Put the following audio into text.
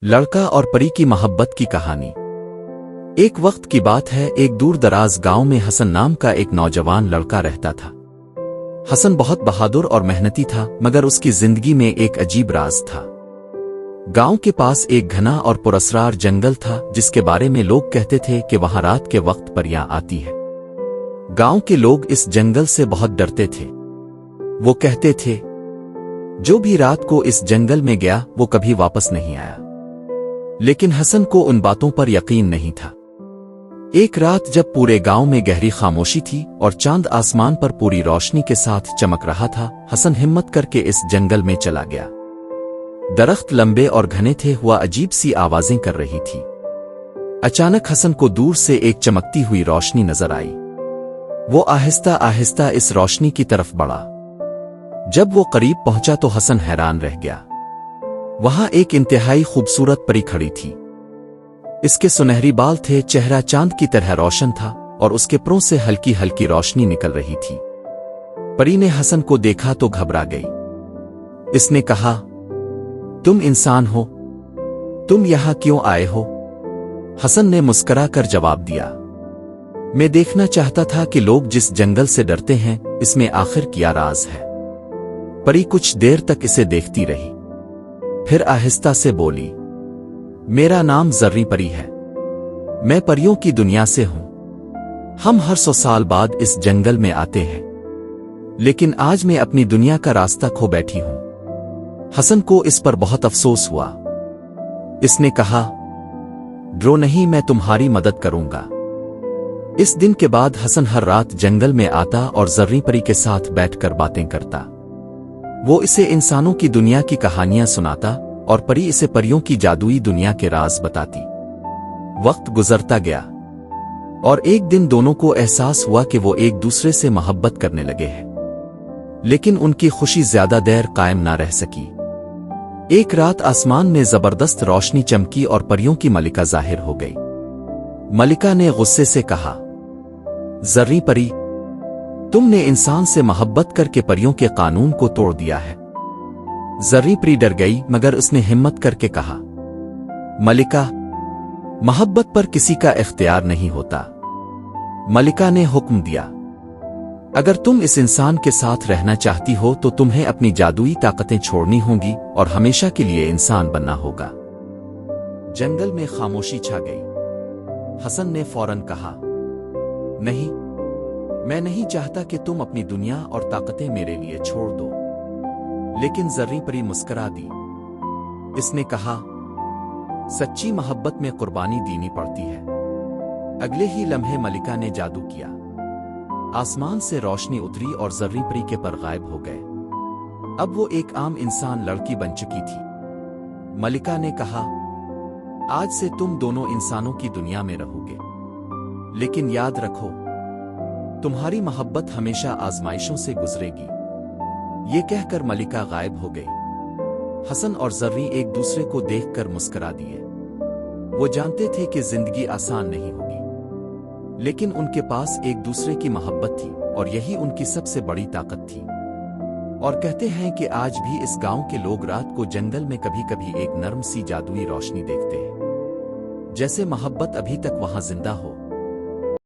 लड़का और परी की मोहब्बत की कहानी। एक वक्त की बात है, एक दूर दराज गांव में हसन नाम का एक नौजवान लड़का रहता था। हसन बहुत बहादुर और मेहनती था, मगर उसकी जिंदगी में एक अजीब राज था। गांव के पास एक घना और पुरस्कार जंगल था, जिसके बारे में लोग कहते थे कि वहां रात के वक्त परियां आती है। गांव के लोग इस जंगल से बहुत डरते थे। वो कहते थे, जो भी रात को इस जंगल में गया वो कभी वापस नहीं आया। लेकिन हसन को उन बातों पर यकीन नहीं था। एक रात जब पूरे गांव में गहरी खामोशी थी और चांद आसमान पर पूरी रोशनी के साथ चमक रहा था, हसन हिम्मत करके इस जंगल में चला गया। दरख्त लंबे और घने थे, हुआ अजीब सी आवाजें कर रही थी। अचानक हसन को दूर से एक चमकती हुई रोशनी नजर आई। वो आहिस्ता आहिस्ता इस रोशनी की तरफ बढ़ा। जब वो करीब पहुंचा तो हसन हैरान रह गया। वहां एक इंतहाई खूबसूरत परी खड़ी थी। इसके सुनहरी बाल थे, चेहरा चांद की तरह रोशन था और उसके परों से हल्की हल्की रोशनी निकल रही थी। परी ने हसन को देखा तो घबरा गई। इसने कहा, तुम इंसान हो, तुम यहां क्यों आए हो? हसन ने मुस्कुरा कर जवाब दिया, मैं देखना चाहता था कि लोग जिस जंगल से डरते हैं, इसमें आखिर क्या राज है। परी कुछ देर तक इसे देखती रही, फिर आहिस्ता से बोली, मेरा नाम जर्री परी है। मैं परियों की दुनिया से हूं। हम हर 100 साल बाद इस जंगल में आते हैं, लेकिन आज मैं अपनी दुनिया का रास्ता खो बैठी हूं। हसन को इस पर बहुत अफसोस हुआ। इसने कहा, डरो नहीं, मैं तुम्हारी मदद करूंगा। इस दिन के बाद हसन हर रात जंगल में आता और जर्री परी के साथ बैठकर बातें करता। वो इसे इंसानों की दुनिया की कहानियां सुनाता और परी इसे परियों की जादुई दुनिया के राज बताती। वक्त गुजरता गया और एक दिन दोनों को एहसास हुआ कि वो एक दूसरे से मोहब्बत करने लगे हैं। लेकिन उनकी खुशी ज्यादा देर कायम ना रह सकी। एक रात आसमान में जबरदस्त रोशनी चमकी और परियों की मलिका जाहिर हो गई। मलिका ने गुस्से से कहा, जर्री परी, तुमने इंसान से मोहब्बत करके परियों के कानून को तोड़ दिया है। जर्री परी डर गई, मगर उसने हिम्मत करके कहा, मलिका, मोहब्बत पर किसी का इख्तियार नहीं होता। मलिका ने हुक्म दिया, अगर तुम इस इंसान के साथ रहना चाहती हो तो तुम्हें अपनी जादुई ताकतें छोड़नी होंगी और हमेशा के लिए इंसान बनना होगा। जंगल में खामोशी छा गई। हसन ने फौरन कहा, नहीं, मैं नहीं चाहता कि तुम अपनी दुनिया और ताकतें मेरे लिए छोड़ दो। लेकिन जर्री परी मुस्कुरा दी। इसने कहा, सच्ची मोहब्बत में कुर्बानी देनी पड़ती है। अगले ही लम्हे मलिका ने जादू किया। आसमान से रोशनी उतरी और जर्री परी के पर गायब हो गए। अब वो एक आम इंसान लड़की बन चुकी थी। मलिका ने कहा, आज से तुम दोनों इंसानों की दुनिया में रहोगे, लेकिन याद रखो, तुम्हारी मोहब्बत हमेशा आजमाइशों से गुजरेगी। ये कहकर मलिका गायब हो गई। हसन और जर्री एक दूसरे को देखकर मुस्कुरा दिए। वो जानते थे कि जिंदगी आसान नहीं होगी, लेकिन उनके पास एक दूसरे की मोहब्बत थी और यही उनकी सबसे बड़ी ताकत थी। और कहते हैं कि आज भी इस गांव के लोग रात को जंगल में कभी कभी एक नर्म सी जादुई रोशनी देखते हैं, जैसे मोहब्बत अभी तक वहां जिंदा हो।